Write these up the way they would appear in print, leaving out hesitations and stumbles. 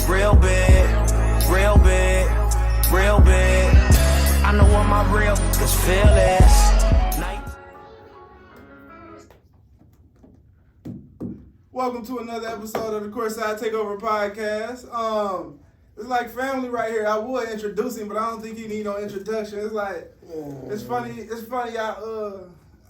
real big, real big, real big. I know what my real is feel is. Welcome to another episode of the CourtSide TakeOver podcast. It's like family right here. I would introduce him, but I don't think he need no introduction. It's like, it's funny.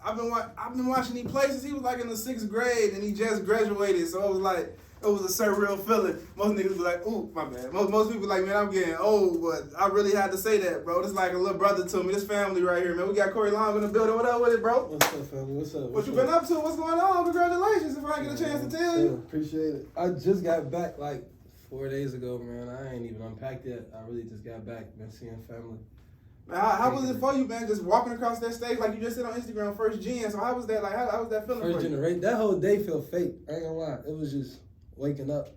I've been watching him play since he was like in the 6th grade, and he just graduated. So it was like, it was a surreal feeling. Most niggas be like, ooh, my bad. Most people like, man, I'm getting old, but I really had to say that, bro. This is like a little brother to me. This family right here, man. We got Corry Long in the building. What up with it, bro? What's up, family? What's up? What you been up to? What's going on? Congratulations, if I get a chance to tell you. Appreciate it. I just got back like 4 days ago, man. I ain't even unpacked yet. I really just got back. Been seeing family. Man, how was it for you, man? Just walking across that stage like you just said on Instagram, first gen. So how was that? Like, how was that feeling First for you? generation. That whole day felt fake. I ain't gonna lie. It was just waking up.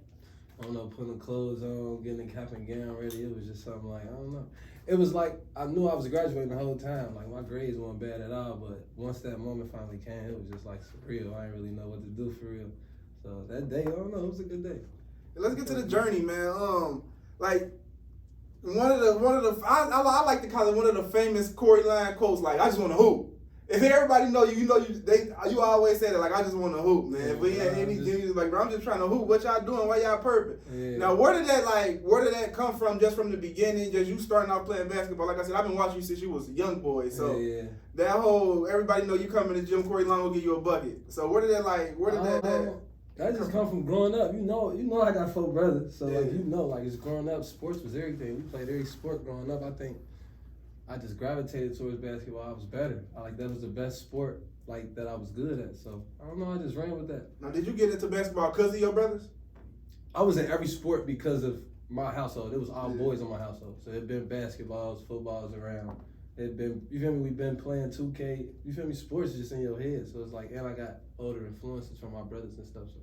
I don't know, putting the clothes on, getting the cap and gown ready. It was just something like, I don't know. It was like, I knew I was graduating the whole time. Like, my grades weren't bad at all, but once that moment finally came, it was just like surreal. I didn't really know what to do for real. So that day, I don't know, it was a good day. Let's get to the journey, man. Like, I like to call it one of the famous Corry line quotes, like, I just want to hoop. If everybody know you, you always say that, like, I just want to hoop, man. If we had any dudes, like, bro, I'm just trying to hoop. What y'all doing? Why y'all perfect? Yeah. Now, where did that come from just from the beginning, just you starting out playing basketball? Like I said, I've been watching you since you was a young boy. So that whole, everybody know you come in the gym, Corry Long will give you a bucket. So where did that just come from growing up. You know I got 4 brothers. So like it's growing up, sports was everything. We played every sport growing up. I think I just gravitated towards basketball. I was better. That was the best sport like that I was good at. So I don't know, I just ran with that. Now, did you get into basketball because of your brothers? I was in every sport because of my household. It was all boys in my household. So it'd been basketballs, footballs around. It'd been, you feel me, we've been playing 2K. You feel me, sports is just in your head. So it's like, and I got older influences from my brothers and stuff. So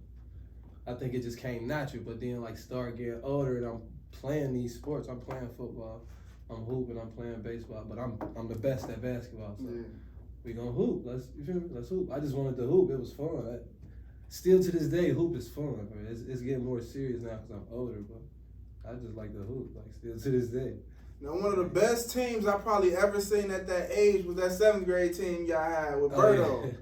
I think it just came natural. But then like start getting older and I'm playing these sports. I'm playing football. I'm hooping, I'm playing baseball, but I'm the best at basketball. So we gonna hoop. Let's hoop. I just wanted to hoop. It was fun. Still to this day, hoop is fun. Bro. It's getting more serious now because I'm older, but I just like to hoop. Like still to this day. Now, one of the best teams I probably ever seen at that age was that 7th grade team y'all had with Berto.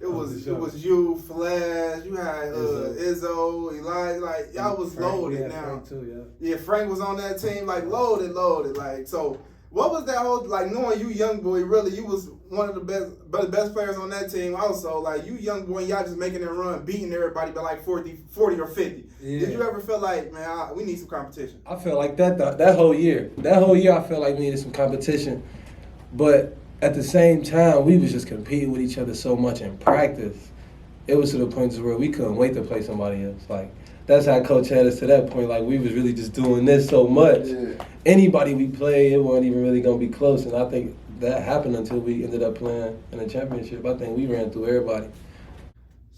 It was you, Flash, you had Izzo, Elijah, like y'all was Frank, loaded now. Frank too, yeah, Frank was on that team, like loaded. Like, so what was that whole, like, knowing you young boy, really, you was one of the best players on that team also. Like, you young boy, y'all just making it run, beating everybody by like 40 or 50. Yeah. Did you ever feel like, man, we need some competition? I felt like that whole year. That whole year I felt like we needed some competition. But at the same time, we was just competing with each other so much in practice. It was to the point where we couldn't wait to play somebody else. Like, that's how Coach had us to that point. Like, we was really just doing this so much. Yeah. Anybody we played, it wasn't even really going to be close. And I think that happened until we ended up playing in the championship. I think we ran through everybody.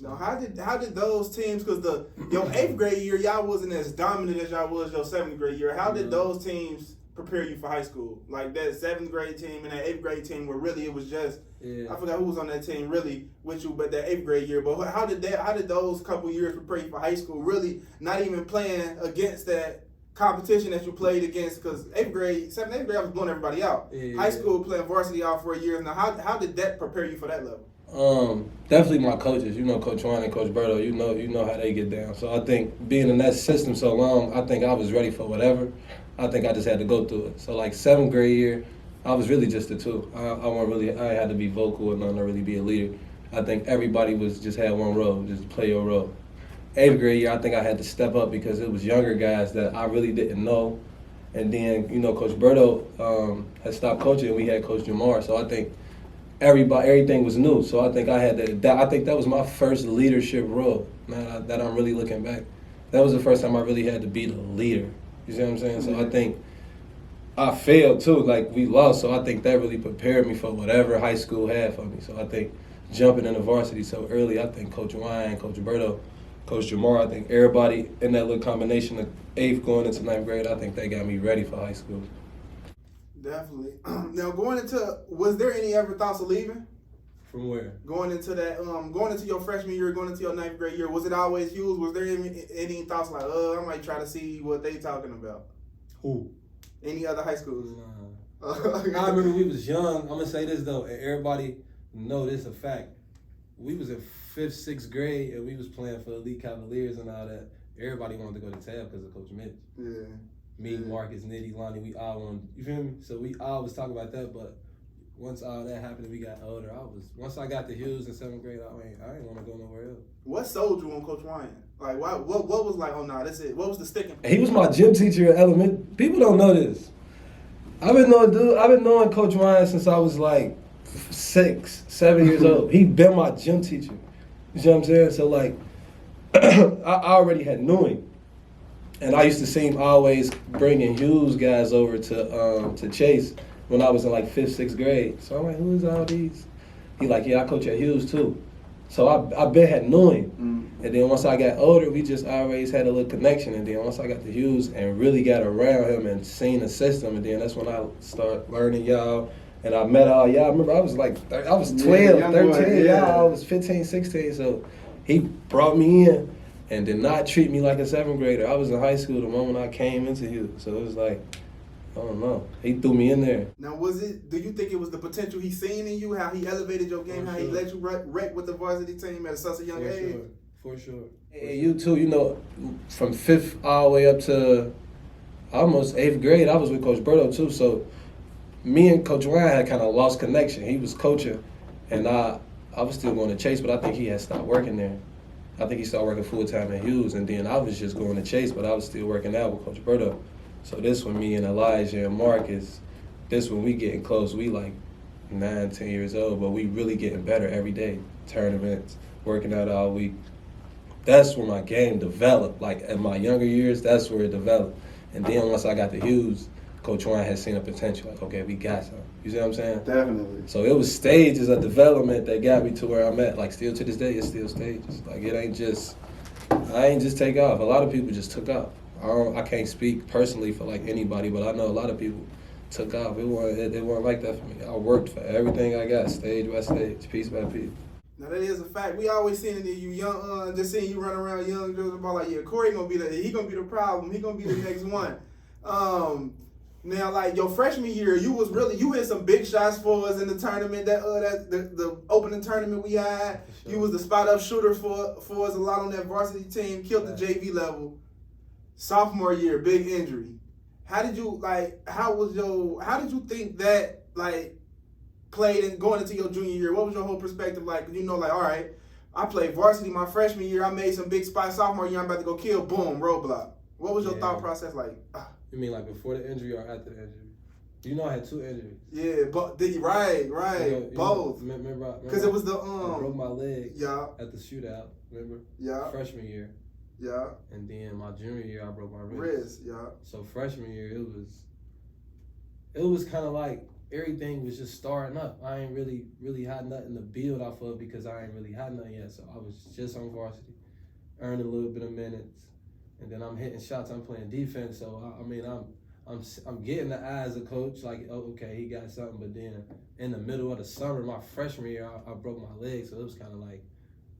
So how did those teams, because your 8th grade year, y'all wasn't as dominant as y'all was your 7th grade year. How did those temes prepare you for high school? Like that 7th grade team and that 8th grade team where really it was just, I forgot who was on that team really with you, but that 8th grade year. But how did those couple years prepare you for high school? Really not even playing against that competition that you played against, because 7th, 8th grade I was blowing everybody out. High school playing varsity out for a year. Now how did that prepare you for that level? Definitely my coaches. You know Coach Juan and Coach Berto. You know how they get down. So I think being in that system so long, I think I was ready for whatever. I think I just had to go through it. So like 7th grade year, I was really just the 2. I had to be vocal and not really be a leader. I think everybody just had one role, just play your role. 8th grade year, I think I had to step up because it was younger guys that I really didn't know. And then, Coach Berto had stopped coaching and we had Coach Jamar. So I think everything was new. So I think I think that was my first leadership role, man, that I'm really looking back. That was the first time I really had to be the leader. You see what I'm saying? So I think I failed too, like we lost. So I think that really prepared me for whatever high school had for me. So I think jumping into varsity so early, I think Coach Ryan, Coach Berto, Coach Jamar, I think everybody in that little combination of 8th going into 9th grade, I think they got me ready for high school. Definitely. Now was there any ever thoughts of leaving? From where? Going into your freshman year, going into your 9th grade year, was it always Hughes? Was there any thoughts like, I might try to see what they talking about? Who? Any other high schools? Nah. I remember we was young. I'm gonna say this though, and everybody know this a fact. We was in 5th, 6th grade, and we was playing for Elite Cavaliers and all that. Everybody wanted to go to Tab because of Coach Mitch. Yeah. Me, Marcus, Nitty, Lonnie, we all wanted. You feel me? So we all was talking about that, but once all that happened and we got older, once I got to Hughes in 7th grade, I ain't want to go nowhere else. What sold you on Coach Ryan? Like, what was like, oh, nah, that's it. What was the sticking point? He was my gym teacher at elementary. People don't know this. I've been knowing Coach Ryan since I was like 6, 7 years old. He been my gym teacher. You see what I'm saying? So like, I already had knew him. And I used to see him always bringing Hughes guys over to Chase when I was in like 5th, 6th grade. So I'm like, who is all these? He like, yeah, I coach at Hughes too. So I been had knew him. And then once I got older, we just always had a little connection. And then once I got to Hughes and really got around him and seen the system, and then that's when I started learning y'all. And I met all y'all. I remember I was 12, 13, yeah. y'all. I was 15, 16. So he brought me in and did not treat me like a 7th grader. I was in high school the moment I came into Hughes. So it was like, I don't know. He threw me in there. Now, do you think it was the potential he seen in you, how he elevated your game, how he let you wreck with the varsity team at such a young age? For sure. And you too, from 5th all the way up to almost 8th grade, I was with Coach Berto too. So me and Coach Ryan had kind of lost connection. He was coaching, and I was still going to Chase, but I think he had stopped working there. I think he started working full-time at Hughes, and then I was just going to Chase, but I was still working out with Coach Berto. So this when me and Elijah and Marcus, this when we getting close. We like 9, 10 years old, but we really getting better every day. Tournaments, working out all week. That's where my game developed. Like in my younger years, that's where it developed. And then once I got to Hughes, Coach Ryan had seen the potential. Like, okay, we got something. You see what I'm saying? Definitely. So it was stages of development that got me to where I'm at. Like still to this day, it's still stages. Like I ain't just take off. A lot of people just took off. I can't speak personally for like anybody, but I know a lot of people took off. It wasn't like that for me. I worked for everything I got, stage by stage, piece by piece. Now that is a fact. We always seen you young, just seeing you run around young, just about like, yeah, Corry gonna be he gonna be the problem. He gonna be the next one. Now like your freshman year, you hit some big shots for us in the tournament the opening tournament we had. Sure. You was the spot up shooter for us a lot on that varsity team. Killed the JV level. Sophomore year, big injury. How did you think that like played and going into your junior year? What was your whole perspective like? All right, I played varsity my freshman year. I made some big spots. Sophomore year, I'm about to go kill. Boom, roadblock. What was your thought process like? You mean like before the injury or after the injury? You know I had 2 injuries. Yeah, but right, both. Remember? Because it was the I broke my leg. Yeah. At the shootout. Remember? Yeah. Freshman year. Yeah. And then my junior year, I broke my wrist. Yeah. So freshman year, it was kind of like everything was just starting up. I ain't really had nothing to build off of because I ain't really had nothing yet. So I was just on varsity, earned a little bit of minutes, and then I'm hitting shots. I'm playing defense. So I'm getting the eyes of coach like, oh, okay, he got something. But then in the middle of the summer, my freshman year, I broke my leg. So it was kind of like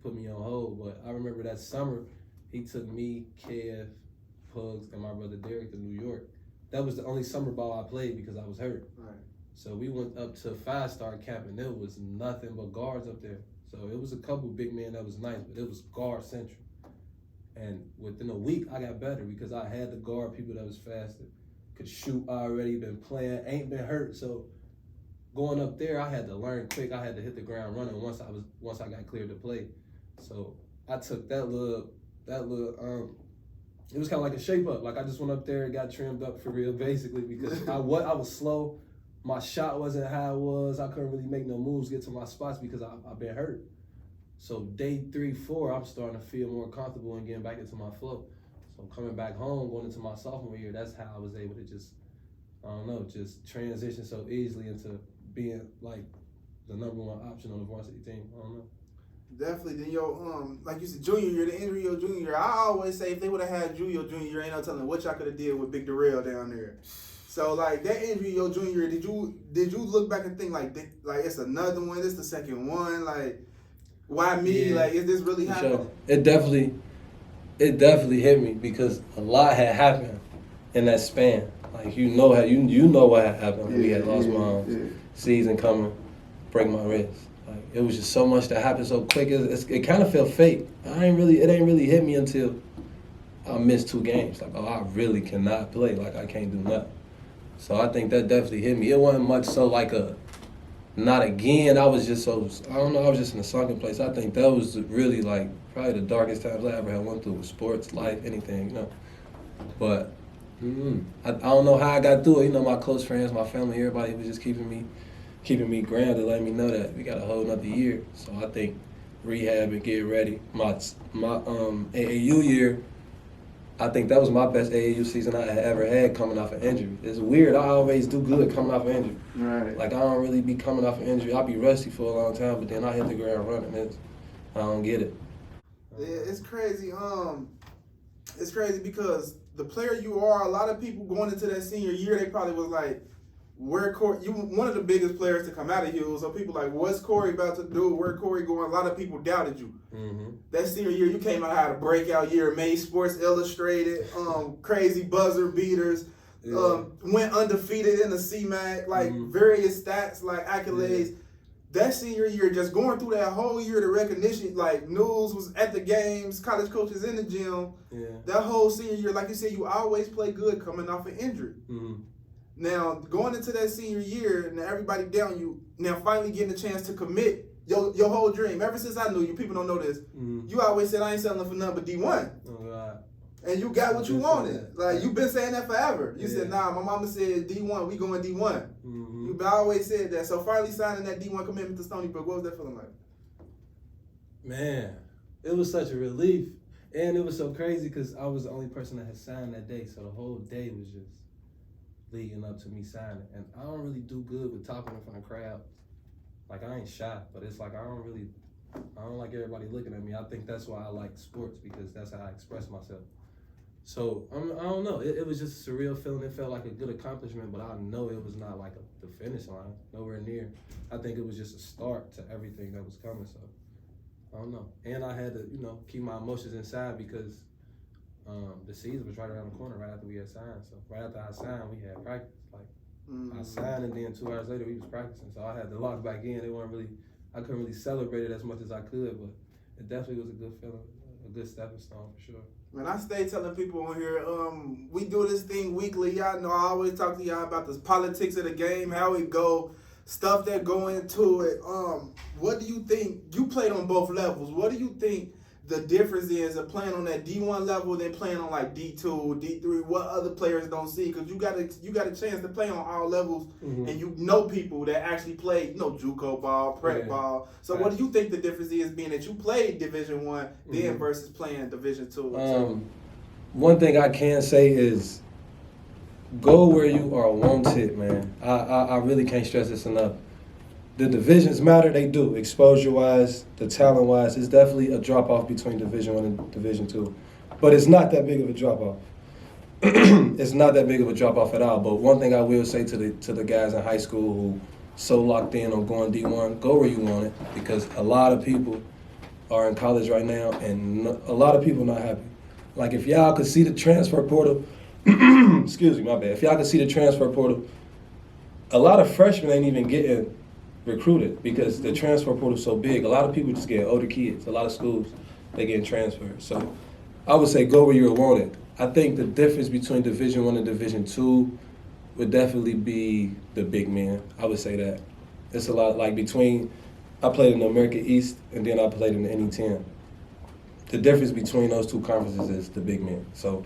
put me on hold. But I remember that summer. He took me, Kev, Pugs, and my brother Derek to New York. That was the only summer ball I played because I was hurt. Right. So we went up to 5-star camp, and there was nothing but guards up there. So it was a couple big men that was nice, but it was guard central. And within a week, I got better because I had to guard people that was faster, could shoot already, been playing, ain't been hurt. So going up there, I had to learn quick. I had to hit the ground running once I got cleared to play. So I took that little it was kind of like a shape up. Like I just went up there and got trimmed up for real, basically, because I was slow. My shot wasn't how it was. I couldn't really make no moves, get to my spots because I've been hurt. So day 3, 4, I'm starting to feel more comfortable and getting back into my flow. So coming back home, going into my sophomore year, that's how I was able to just transition so easily into being like the #1 option on the varsity team. I don't know. Definitely. Then like you said, junior year, the injury your junior year. I always say if they would have had you your junior year, ain't no telling what y'all could have did with Big Darrell down there. So like that injury your junior year, did you look back and think like it's another one, this the second one, like why me? Yeah, like is this really happening? Sure. It definitely hit me because a lot had happened in that span. Like you know what had happened. We had lost my season coming, break my wrist. Like it was just so much that happened so quick. It kind of felt fake. It ain't really hit me until I missed 2 games. Like, oh, I really cannot play. Like I can't do nothing. So I think that definitely hit me. It wasn't much so like a not again. I was just so, I don't know, I was just in a sunken place. I think that was really like probably the darkest times I ever had went through with sports, life, anything, you know. But I don't know how I got through it. You know, my close friends, my family, everybody was just keeping me grounded, letting me know that we got a whole nother year. So I think rehab and get ready. My AAU year, I think that was my best AAU season I had ever had coming off an injury. It's weird. I always do good coming off an injury. Right. Like, I don't really be coming off an injury. I'll be rusty for a long time, but then I hit the ground running. I don't get it. Yeah, it's crazy. It's crazy because the player you are, a lot of people going into that senior year, they probably was like, where Corry, you one of the biggest players to come out of Hughes, so people like, what's Corry about to do? Where Corry going? A lot of people doubted you. Mm-hmm. That senior year, you came out, had a breakout year, made Sports Illustrated, crazy buzzer beaters, went undefeated in the CMAC, like various stats, like accolades. Yeah. That senior year, just going through that whole year, the recognition, like news was at the games, college coaches in the gym. Yeah. That whole senior year, like you said, you always play good coming off an injury. Mm-hmm. Now, going into that senior year, now everybody down you, now finally getting a chance to commit your whole dream. Ever since I knew you, people don't know this, you always said, I ain't settling for nothing but D1. Oh, God. And you got what you wanted. Like, you've been saying that forever. You said, nah, my mama said D1, we going D1. Mm-hmm. You always said that. So finally signing that D1 commitment to Stony Brook, what was that feeling like? Man, it was such a relief. And it was so crazy because I was the only person that had signed that day. So the whole day was just leading up to me signing. And I don't really do good with talking in front of crowds. Like, I ain't shy, but it's like I don't like everybody looking at me. I think that's why I like sports, because that's how I express myself. So, I don't know. It was just a surreal feeling. It felt like a good accomplishment, but I know it was not like the finish line, nowhere near. I think it was just a start to everything that was coming, so I don't know. And I had to, keep my emotions inside because the season was right around the corner right after we had signed. So right after I signed, we had practice. Like I signed, and then 2 hours later we was practicing. So I had to lock back in. I couldn't really celebrate it as much as I could, but it definitely was a good feeling, a good stepping stone for sure. Man, I stay telling people on here, we do this thing weekly. Y'all know I always talk to y'all about the politics of the game, how it go, stuff that go into it. What do you think? You played on both levels. What do you think the difference is of playing on that D1 level than playing on like D2, D3? What other players don't see? Because you got a chance to play on all levels, and you know people that actually play, JUCO ball, prep ball. So what do you think the difference is, being that you played Division 1 then versus playing Division 2? One thing I can say is go where you are wanted, man. I really can't stress this enough. The divisions matter, they do. Exposure-wise, the talent-wise, it's definitely a drop-off between Division 1 and Division 2. But it's not that big of a drop-off. It's not that big of a drop-off at all. But one thing I will say to the guys in high school who so locked in on going D1, go where you want it, because a lot of people are in college right now, and a lot of people not happy. Like, if y'all could see the transfer portal, excuse me, my bad. If y'all could see the transfer portal, a lot of freshmen ain't even getting recruited because the transfer portal is so big. A lot of people just get older kids. A lot of schools, they getting transferred. So I would say go where you're wanted. I think the difference between Division 1 and Division 2 would definitely be the big men. I would say that. It's a lot like I played in the America East and then I played in the NE10. The difference between those two conferences is the big men. So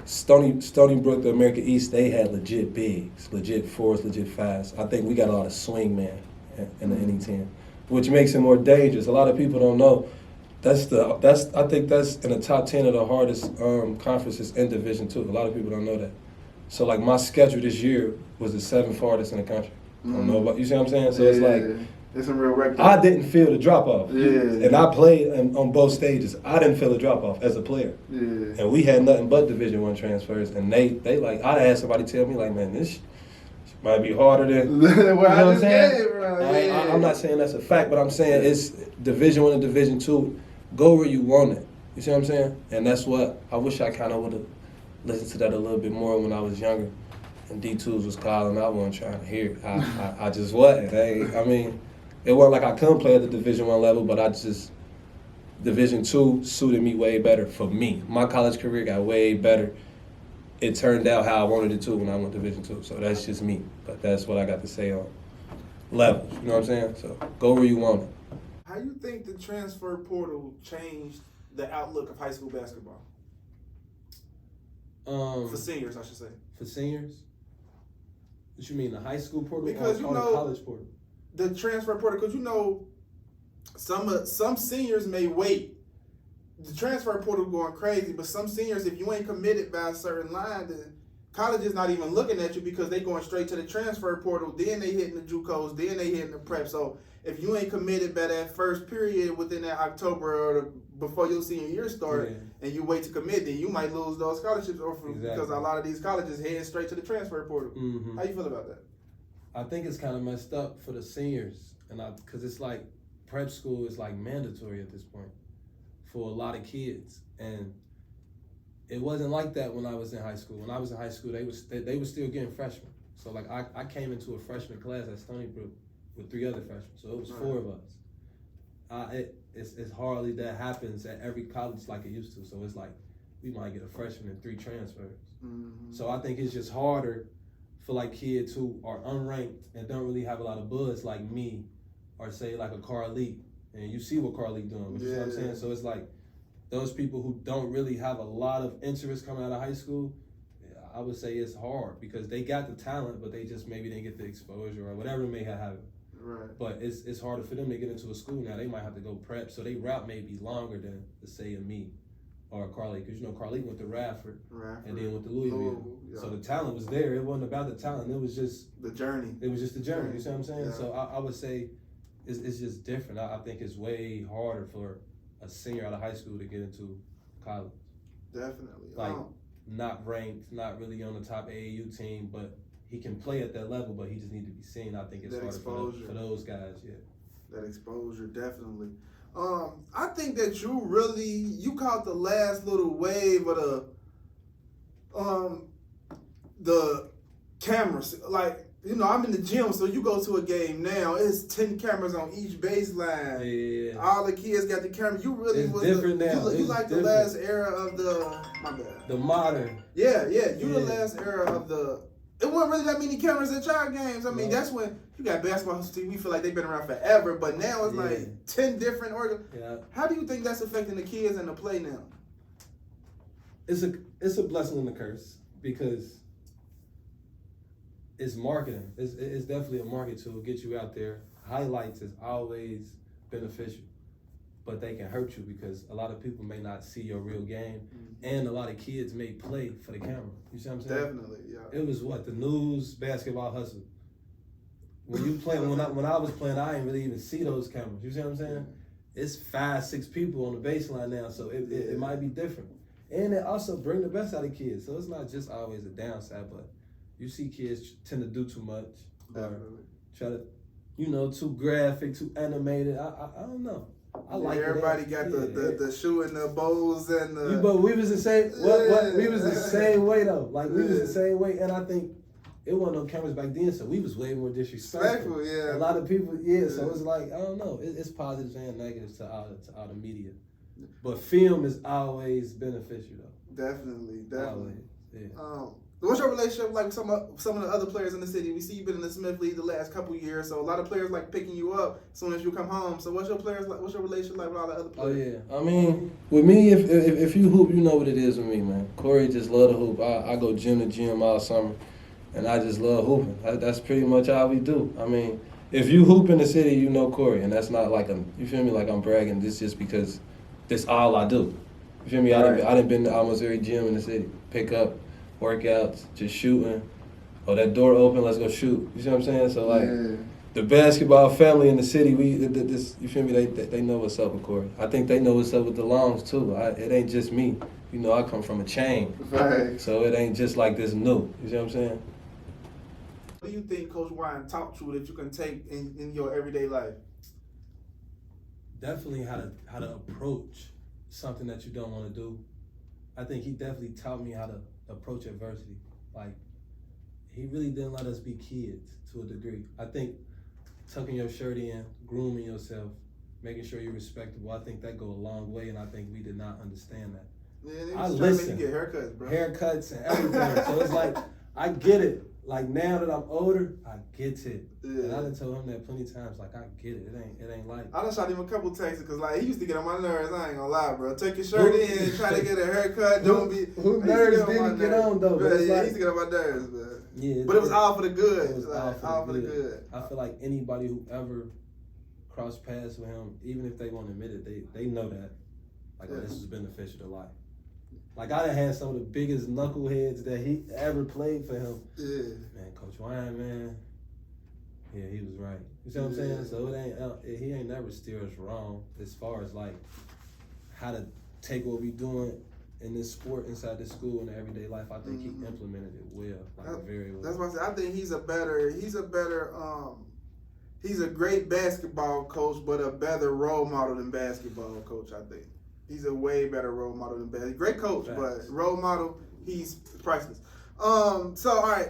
Stony Brook, the America East, they had legit bigs, legit fours, legit fives. I think we got a lot of swing men in the NE10, which makes it more dangerous. A lot of people don't know. I think that's in the top 10 of the hardest conferences in Division 2. A lot of people don't know that. So like my schedule this year was the 7th hardest in the country. I don't know about, you see what I'm saying? So it's like It's some real records. I didn't feel the drop off. Yeah. And I played on both stages. I didn't feel the drop off as a player. Yeah. And we had nothing but Division I transfers. And they like, I'd had somebody tell me like, man, this might be harder than well, you know what I'm saying? Game, bro. I'm not saying that's a fact, but I'm saying it's Division I and Division II. Go where you want it. You see what I'm saying? And that's what I wish I kind of would have listened to that a little bit more when I was younger. And D2s was calling, I wasn't trying to hear it. I just wasn't. I mean, it wasn't like I couldn't play at the Division I level, but Division II suited me way better for me. My college career got way better. It turned out how I wanted it to when I went Division II. So that's just me. But that's what I got to say on levels. You know what I'm saying? So go where you want it. How you think the transfer portal changed the outlook of high school basketball? For seniors, I should say. For seniors? What you mean, the high school portal because or the college portal? The transfer portal, because some seniors may wait. The transfer portal going crazy, but some seniors, if you ain't committed by a certain line, then college is not even looking at you because they going straight to the transfer portal. Then they hitting the JUCOs, then they hitting the prep. So if you ain't committed by that first period within that October or before your senior year start, and you wait to commit, then you might lose those scholarships because a lot of these colleges head straight to the transfer portal. Mm-hmm. How you feel about that? I think it's kind of messed up for the seniors, because it's like prep school is like mandatory at this point for a lot of kids, and it wasn't like that when I was in high school. When I was in high school, they were still getting freshmen. So like I came into a freshman class at Stony Brook with 3 other freshmen, so it was 4 of us. It's hardly that happens at every college like it used to. So it's like we might get a freshman and 3 transfers. Mm-hmm. So I think it's just harder for like kids who are unranked and don't really have a lot of buzz like me, or say like a Corry, and you see what Corry doing. You know what I'm saying? So it's like those people who don't really have a lot of interest coming out of high school, I would say it's hard because they got the talent, but they just maybe didn't get the exposure or whatever may have happened. Right. But it's harder for them to get into a school now. They might have to go prep, so their route may be longer than, let's say, a me or a Corry, because Corry went to Radford and then went to Louisville. Yeah. So the talent was there. It wasn't about the talent. It was just the journey. It was just the journey. You see what I'm saying? Yeah. So I would say it's just different. I think it's way harder for a senior out of high school to get into college. Definitely. Like not ranked, not really on the top AAU team, but he can play at that level, but he just needs to be seen. I think it's harder for those guys, That exposure, definitely. I think that you caught the last little wave of the cameras. Like, I'm in the gym, so you go to a game now, it's 10 cameras on each baseline. Yeah. All the kids got the camera. You really it's was different now. You like the last era of the modern. Yeah. The last era of it wasn't really that many cameras at y'all games. I mean, that's when you got basketball team. We feel like they've been around forever, but now it's like 10 different How do you think that's affecting the kids and the play now? It's a blessing and a curse because it's marketing. It's definitely a market tool. Get you out there. Highlights is always beneficial, but they can hurt you because a lot of people may not see your real game, and a lot of kids may play for the camera. You see what I'm saying? Definitely, yeah. It was the news basketball hustle. When you play, when I was playing, I didn't really even see those cameras. You see what I'm saying? It's 5-6 people on the baseline now, so it might be different. And it also bring the best out of kids. So it's not just always a downside, but you see kids tend to do too much. Definitely. Try to, too graphic, too animated. I don't know. I like everybody got the shoe and the bows and the. But we was the same. We was the same way though. Like we was the same way, and I think it wasn't no cameras back then, so we was way more disrespectful. Yeah. A lot of people, So it's like I don't know. It's positives and negatives to all the media, but film is always beneficial though. Definitely. Always, yeah. What's your relationship like with some of the other players in the city? We see you've been in the Smith League the last couple years, so a lot of players like picking you up as soon as you come home. So what's your relationship like with all the other players? Oh yeah, I mean, with me, if you hoop, you know what it is with me, man. Corry just love to hoop. I go gym to gym all summer, and I just love hooping. That's pretty much all we do. I mean, if you hoop in the city, you know Corry, and that's not like you feel me, like I'm bragging. This just because that's all I do. You feel me? Right. I done been to almost every gym in the city. Pick up. Workouts, just shooting. Oh, that door open, let's go shoot. You see what I'm saying? So the basketball family in the city, you feel me? They know what's up with Corry. I think they know what's up with the Longs too. It ain't just me. You know, I come from a chain, Right. so it ain't just like this new. You see what I'm saying? What do you think Coach Ryan taught you that you can take in your everyday life? Definitely how to approach something that you don't want to do. I think he definitely taught me how to approach adversity. Like, he really didn't let us be kids to a degree. I think tucking your shirt in, grooming yourself, making sure you're respectable, I think that go a long way, and I think we did not understand that. Yeah, I they listen. get haircuts, bro. Haircuts and everything. So it's like, I get it. Like, now that I'm older, I get it. Yeah. And I done told him that plenty of times. Like, I get it. It ain't like. I done shot him a couple texts because like he used to get on my nerves. I ain't gonna lie, bro. Take your shirt in, try to get a haircut. Don't be. Who nerves didn't get on though? Bro, yeah, like, he used to get on my nerves, man. Yeah, but it was all for the good. It was like, all for the good. I feel like anybody who ever crossed paths with him, even if they won't admit it, they know that. Like, this is beneficial to life. Like, I done had some of the biggest knuckleheads that he ever played for him. Yeah. Man, Coach Ryan, man. Yeah, he was right. You see what I'm saying? So he ain't never steer us wrong as far as like how to take what we doing in this sport inside the school and everyday life. I think he implemented it well, like very well. That's why I said I think he's a great basketball coach, but a better role model than basketball coach. I think he's a way better role model than basketball. Great coach, but role model, he's priceless. So all right,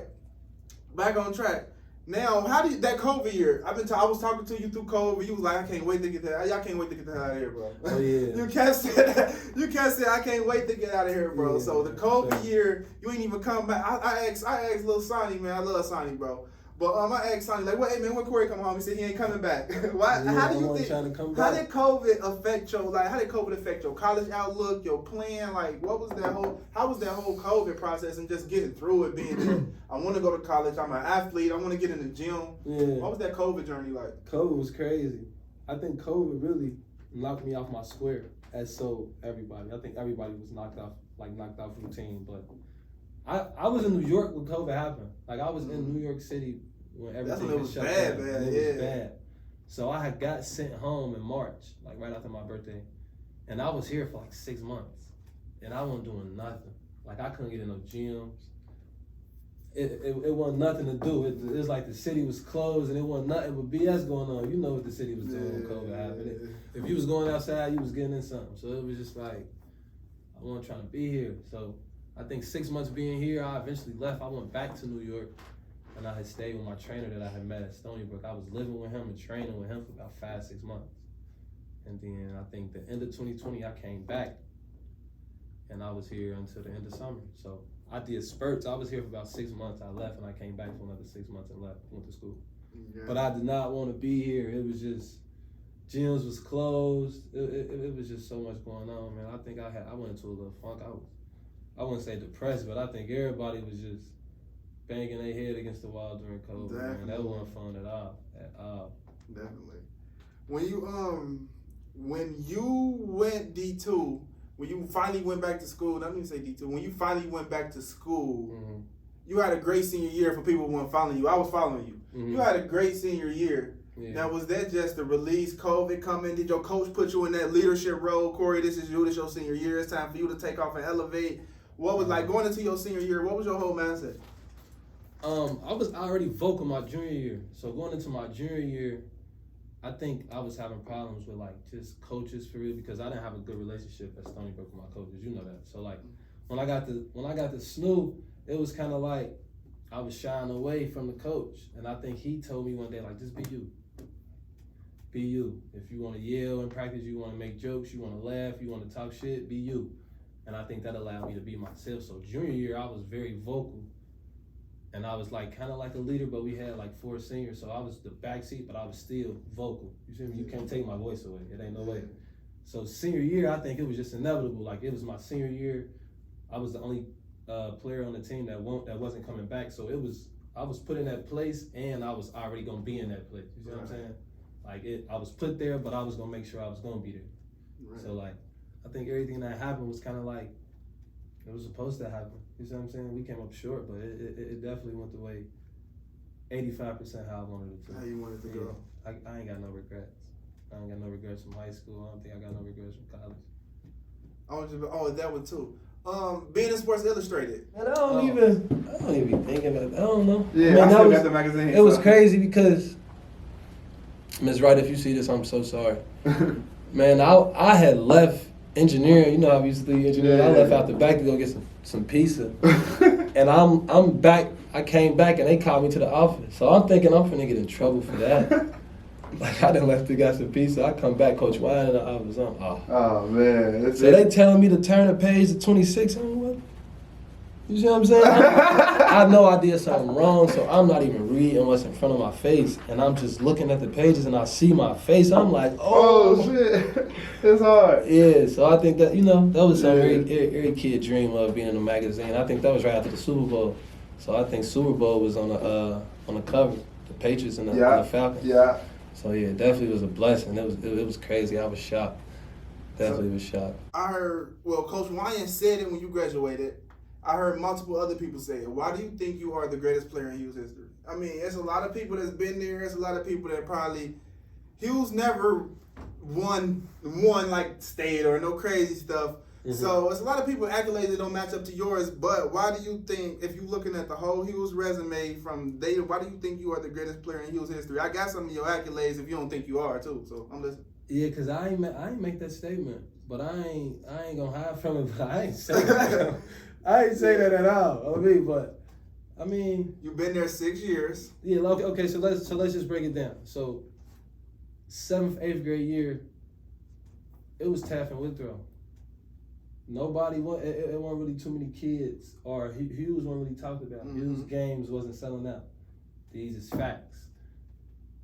back on track. Now, how did that COVID year? I was talking to you through COVID. You was like, I can't wait to get that. Y'all can't wait to get the hell out of here, bro. Oh yeah. You can't say that. You can't say I can't wait to get out of here, bro. Yeah, so the COVID year, you ain't even come back. I asked Lil Sonny, man. I love Sonny, bro. But I asked Sonny, like, well, hey man, when Corry come home? He said he ain't coming back. Why? Yeah, how do you think? How did COVID affect your college outlook, your plan? Like, how was that whole COVID process and just getting through it? Being that I want to go to college, I'm an athlete, I want to get in the gym. Yeah. What was that COVID journey like? COVID was crazy. I think COVID really knocked me off my square, as so everybody. I think everybody was knocked off routine, but I was in New York when COVID happened. Like, I was in New York City when everything was shut down. It was bad. So I had got sent home in March, like right after my birthday. And I was here for like 6 months. And I wasn't doing nothing. Like, I couldn't get in no gyms. It wasn't nothing to do. It was like the city was closed and it wasn't nothing but BS going on. You know what the city was doing when COVID happened. If you was going outside, you was getting in something. So it was just like, I wasn't trying to be here. So I think 6 months being here, I eventually left. I went back to New York, and I had stayed with my trainer that I had met at Stony Brook. I was living with him and training with him for about 5-6 months. And then I think the end of 2020, I came back, and I was here until the end of summer. So I did spurts. I was here for about 6 months. I left, and I came back for another 6 months and went to school. Yeah. But I did not want to be here. It was just, gyms was closed. It was just so much going on, man. I think I went into a little funk. I wouldn't say depressed, but I think everybody was just banging their head against the wall during COVID. Man. That wasn't fun at all. Definitely. When you went D2, when you finally went back to school, not even say D2, when you finally went back to school, you had a great senior year for people who weren't following you. I was following you. You had a great senior year. Yeah. Now, was that just the release, COVID coming? Did your coach put you in that leadership role? Corry, this is your senior year. It's time for you to take off and elevate. What was like going into your senior year? What was your whole mindset? I was already vocal my junior year. So going into my junior year, I think I was having problems with like just coaches for real because I didn't have a good relationship at Stony Brook with my coaches. You know that. So like when I got to SNUH, it was kind of like I was shying away from the coach, and I think he told me one day like, just be you. Be you. If you want to yell in practice, you want to make jokes, you want to laugh, you want to talk shit, be you. And I think that allowed me to be myself. So junior year, I was very vocal. And I was like kind of like a leader, but we had like 4 seniors. So I was the backseat, but I was still vocal. You see me? You can't take my voice away. It ain't no way. So senior year, I think it was just inevitable. Like, it was my senior year. I was the only player on the team that wasn't coming back. So I was put in that place, and I was already gonna be in that place. You see what I'm saying? Like, I was put there, but I was gonna make sure I was gonna be there. Right. So like, I think everything that happened was kind of like it was supposed to happen. You see what I'm saying? We came up short, but it definitely went the way 85% how I wanted it to. How you wanted to go? I ain't got no regrets. I ain't got no regrets from high school. I don't think I got no regrets from college. That one too. Being in Sports Illustrated. Man, I don't even be thinking about it. I don't know. Yeah, Man, I still got the magazine. It was crazy because, Ms. Wright, if you see this, I'm so sorry. Man, I had left engineering. You know how we used to do engineering. Yeah. I left out the back to go get some pizza. And I'm back. I came back and they called me to the office. So I'm thinking I'm finna get in trouble for that. Like I done left to get some pizza. I come back, Coach Wine in the office. Oh man. So they telling me to turn the page to 26. I'm what? You see what I'm saying? I know I did something wrong, so I'm not even reading what's in front of my face, and I'm just looking at the pages, and I see my face. I'm like, oh shit, it's hard. Yeah, so I think that that was something every kid dream of, being in a magazine. I think that was right after the Super Bowl, so I think Super Bowl was on the cover, the Patriots and the Falcons. Yeah. So yeah, it definitely was a blessing. It was crazy. I was shocked. Definitely was shocked. I heard, Coach Wyan said it when you graduated. I heard multiple other people say it. Why do you think you are the greatest player in Hughes history? I mean, there's a lot of people that's been there. There's a lot of people that probably, Hughes never won like state or no crazy stuff. Mm-hmm. So there's a lot of people accolades that don't match up to yours. But why do you think, if you're looking at the whole Hughes resume from data, why do you think you are the greatest player in Hughes history? I got some of your accolades if you don't think you are too. So I'm listening. Yeah, cause I ain't make that statement, but I ain't gonna hide from it. But I ain't say that. I ain't say that at all. I mean, you've been there 6 years. Yeah. Okay. So let's just break it down. So 7th, 8th grade year, it was Taft and Withrow. Nobody it wasn't really too many kids, or Hughes wasn't really talked about. Mm-hmm. Hughes games wasn't selling out. These is facts.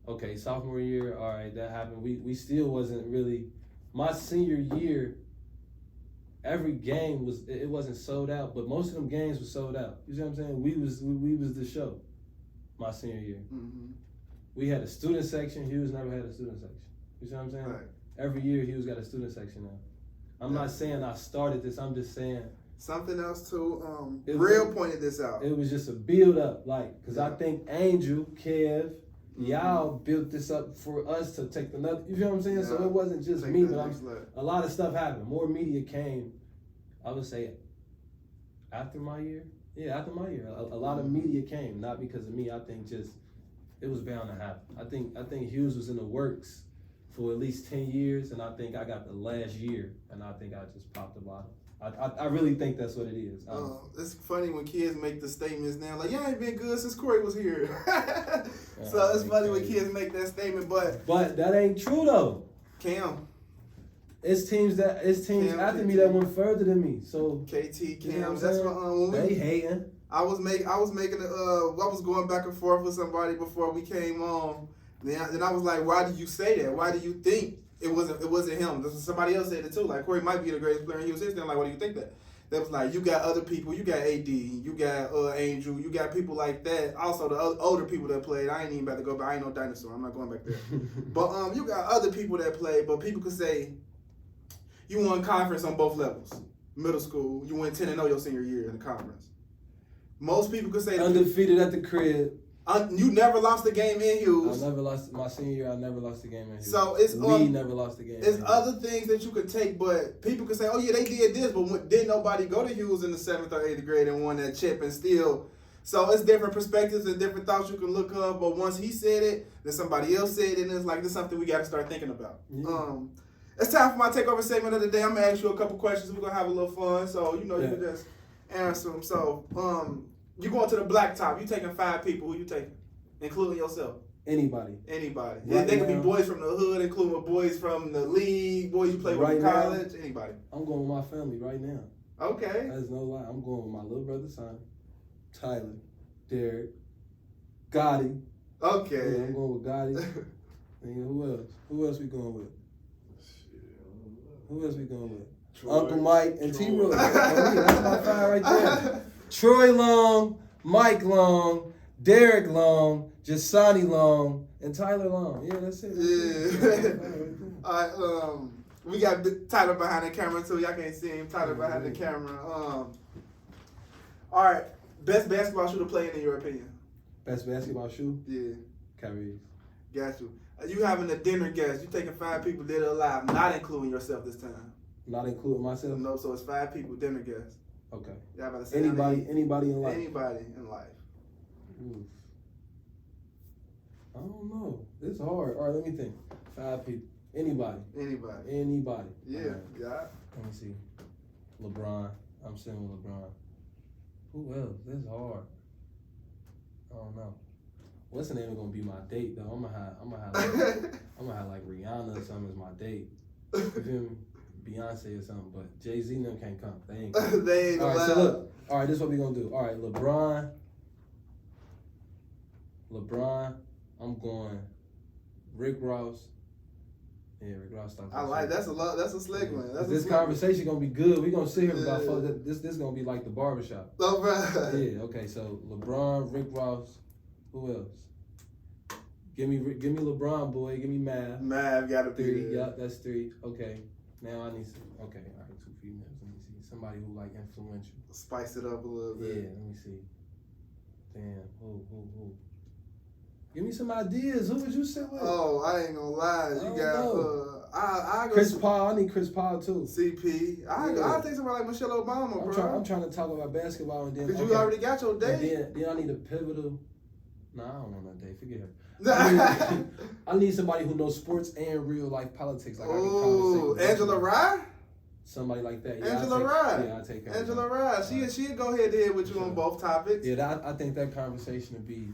Okay, sophomore year, all right, that happened. We still wasn't really. My senior year, every game it wasn't sold out, but most of them games were sold out. You see what I'm saying? We was the show. My senior year, we had a student section. Hughes never had a student section. You see what I'm saying? Right. Every year Hughes got a student section now. I'm not saying I started this. I'm just saying something else too. Real pointed this out. It was just a build up, because I think Angel, Kev. Y'all built this up for us to take another. You feel what I'm saying? Yeah. So it wasn't just me, but a lot of stuff happened. More media came. I would say after my year. Yeah, after my year, a lot of media came. Not because of me. I think just it was bound to happen. I think Hughes was in the works for at least 10 years, and I think I got the last year, and I think I just popped the bottom. I really think that's what it is. It's funny when kids make the statements now, like, y'all ain't been good since Corry was here. So it's funny when kids make that statement, but that ain't true though. Cam. It's teams Cam, after me that went further than me. So KT, Cam, that's what they hating. I was going back and forth with somebody before we came on. Then I was like, why do you say that? Why do you think it wasn't him? Somebody else said it too. Like, Corry might be the greatest player in Hughes history. I'm like, why do you think that? That was like, you got other people. You got AD. You got Angel. You got people like that. Also, the older people that played. I ain't even about to go back. I ain't no dinosaur. I'm not going back there. But you got other people that played. But people could say you won conference on both levels. Middle school, you went 10-0 your senior year in the conference. Most people could say undefeated at the crib. You never lost a game in Hughes. I never lost my senior year. I never lost a game in Hughes. So we never lost a game. There's other things that you could take, but people could say, "Oh yeah, they did this," but didn't nobody go to Hughes in the 7th or 8th grade and won that chip and still? So it's different perspectives and different thoughts you can look up. But once he said it, then somebody else said it, and it's like this is something we got to start thinking about. Yeah. It's time for my takeover segment of the day. I'm gonna ask you a couple questions. We're gonna have a little fun, so you can just answer them. So you going to the blacktop? You taking 5 people? Who you taking? Including yourself. Anybody. Right, they could be boys from the hood, including boys from the league, boys you play with in college, anybody. I'm going with my family right now. Okay. That's no lie. I'm going with my little brother's son, Tyler, Derek, Gotti. Okay. Yeah, I'm going with Gotti. And who else? Who else we going with? Troy, Uncle Mike and T-Roy. That's my 5 right there. Troy Long, Mike Long, Derek Long, Jasani Long, and Tyler Long. Yeah, that's it. Yeah. All right. We got Tyler behind the camera too. Y'all can't see him. Tyler behind the camera. All right. Best basketball shooter playing in your opinion? Best basketball shoe? Yeah. Kyrie. Got you. You having a dinner guest. You taking 5 people dead or alive, not including yourself this time. Not including myself? No, so it's 5 people dinner guests. Okay. Y'all about to say Anybody in life? Anybody in life. Oof. I don't know. It's hard. All right, let me think. 5 people. Anybody. Yeah, right. yeah. Let me see. LeBron. I'm sitting with LeBron. Who else? This is hard. I don't know. What's the name gonna be my date though? I'm gonna have like Rihanna or something as my date. You feel me? Beyonce or something, but Jay-Z and them can't come. They ain't come. They ain't All right, allowed. so look. All right, this is what we gonna do. All right, LeBron. I'm going Rick Ross. Yeah, Rick Ross. I like that's a slick one. That's this conversation gonna be good. We gonna sit here about this gonna be like the barbershop. Oh, bro. Yeah. Okay. So LeBron, Rick Ross. Who else? Give me LeBron, boy. Give me Mav. Mav got to be 3. there. Yup, that's 3. Okay. Now I need some. Okay. All right. 2 females. Let me see. Somebody who like influential. Spice it up a little bit. Yeah. Let me see. Damn. Who? Give me some ideas. Who would you sit with? Oh, I ain't gonna lie. You got I go Chris Paul. I need Chris Paul too. CP. I think somebody like Michelle Obama, bro. I'm trying to talk about basketball and then. Because you already got your date. And then I need a pivotal. Nah, I don't want no date. Forget her. I need somebody who knows sports and real life politics. Like oh, Angela Rye? Somebody like that. Yeah, Angela Rye. Yeah, I take her. Angela Rye. She'll go head to head with you on both topics. Yeah, I think that conversation would be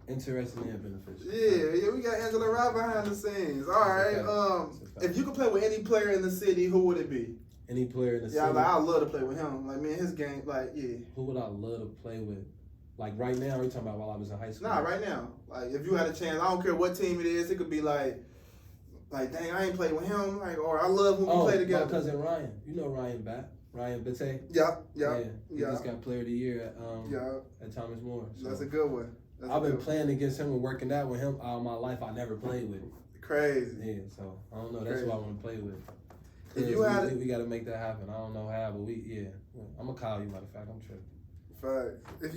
interesting and beneficial. Yeah, we got Angela Rye behind the scenes. All right. If you could play with any player in the city, who would it be? Any player in the city? Yeah, like, I'd love to play with him. Like, man, his game, like, yeah. Who would I love to play with? Like right now, or are you talking about while I was in high school? Nah, right now. Like, if you had a chance, I don't care what team it is. It could be like, dang, I ain't played with him. Like, or I love when we play together. My cousin Ryan. You know Ryan Bate? Yeah. He just got Player of the Year at Thomas More. So that's a good one. I've been playing against him and working out with him all my life. I never played with him. Crazy. Yeah, so I don't know. That's who I want to play with. If you we got to make that happen. I don't know how, but I'm gonna call you. Matter of fact, I'm tripping. Facts. If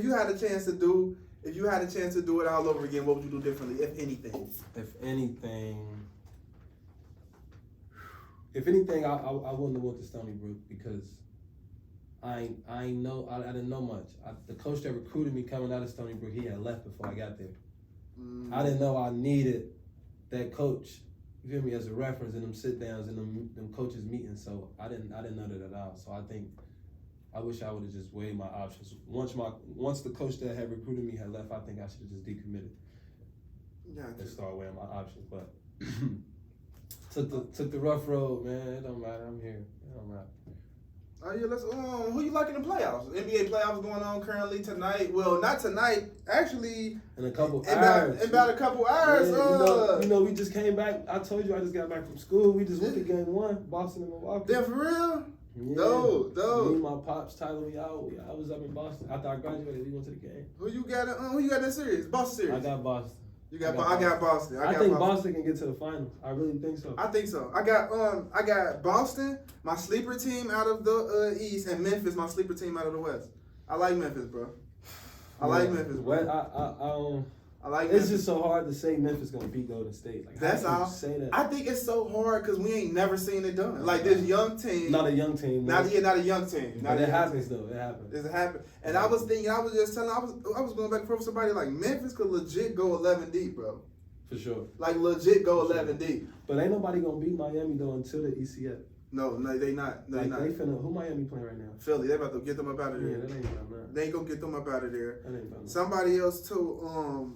you had a chance to do it all over again, what would you do differently, if anything? If anything, I wouldn't have went to Stony Brook because I didn't know much. The coach that recruited me coming out of Stony Brook, he had left before I got there. I didn't know I needed that coach, you feel me, as a reference in them sit downs and them coaches meetings. So I didn't know that at all. So I wish I would have just weighed my options. Once the coach that had recruited me had left, I think I should have just decommitted and start weighing my options. But took the rough road, man. It don't matter. I'm here. It don't matter. Oh yeah, let's. Who you like in the playoffs? NBA playoffs going on currently tonight. Well, not tonight. Actually, in a couple hours. In about a couple hours. Yeah, you know, we just came back. I told you I just got back from school. We just went to game 1, Boston and Milwaukee. Yeah, for real. Yeah. Dope. Me and my pops, Tyler, I was up in Boston. After I graduated, we went to the game. Who you got in that series? Boston series. I got Boston. I got Boston. I think Boston can get to the finals. I really think so. I think so. I got Boston, my sleeper team out of the East, and Memphis, my sleeper team out of the West. I like Memphis, bro. I like Memphis. Bro. I like Memphis. It's just so hard to say Memphis gonna beat Golden State. Like, that's all. Say that? I think it's so hard because we ain't never seen it done. Like this young team. Not a young team. Not a young team. But it happens though. It happens. It happens. And I was thinking, I was just telling, I was going back and forth with somebody like Memphis could legit go 11 deep, bro. For sure. Like legit go 11 deep. But ain't nobody gonna beat Miami though until the ECF. No, they not. They not. Who Miami playing right now? Philly. They about to get them up out of there. Yeah, that ain't about that. They ain't gonna get them up out of there. That ain't about that. Somebody else too.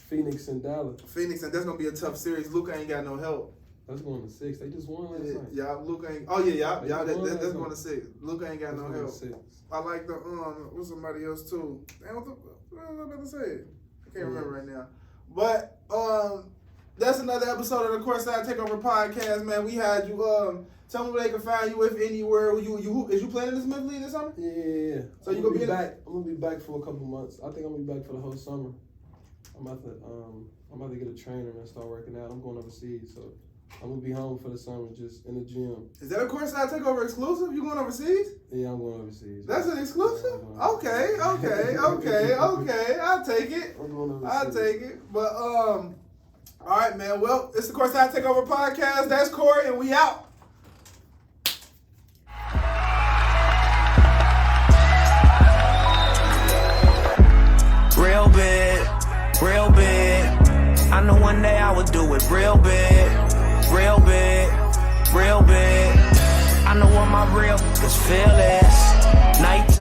Phoenix and Dallas. Phoenix, and that's gonna be a tough series. Luka ain't got no help. That's going to 6. They just won last night. Yeah, Luka ain't. Oh yeah. That's going to 6. Luka ain't got no help. 6. I like the what's somebody else too. Damn, what was I about to say? I can't remember right now. But that's another episode of the CourtSide TakeOver podcast, man. We had you. Tell me where they can find you, if anywhere. Is you playing in this Smith League this summer? Yeah. So you gonna be back? I'm gonna be back for a couple months. I think I'm gonna be back for the whole summer. I'm about to get a trainer and start working out. I'm going overseas, so I'm gonna be home for the summer, just in the gym. Is that a CourtSide TakeOver exclusive? You going overseas? Yeah, I'm going overseas. That's an exclusive? Yeah, Okay. I'll take it. I'm going overseas. I'll take it. But, all right, man. Well, it's the CourtSide TakeOver podcast. That's Corey, and we out. Real big, real big. I know one day I would do it real big, real big, real big. I know what my real is feel is. Night.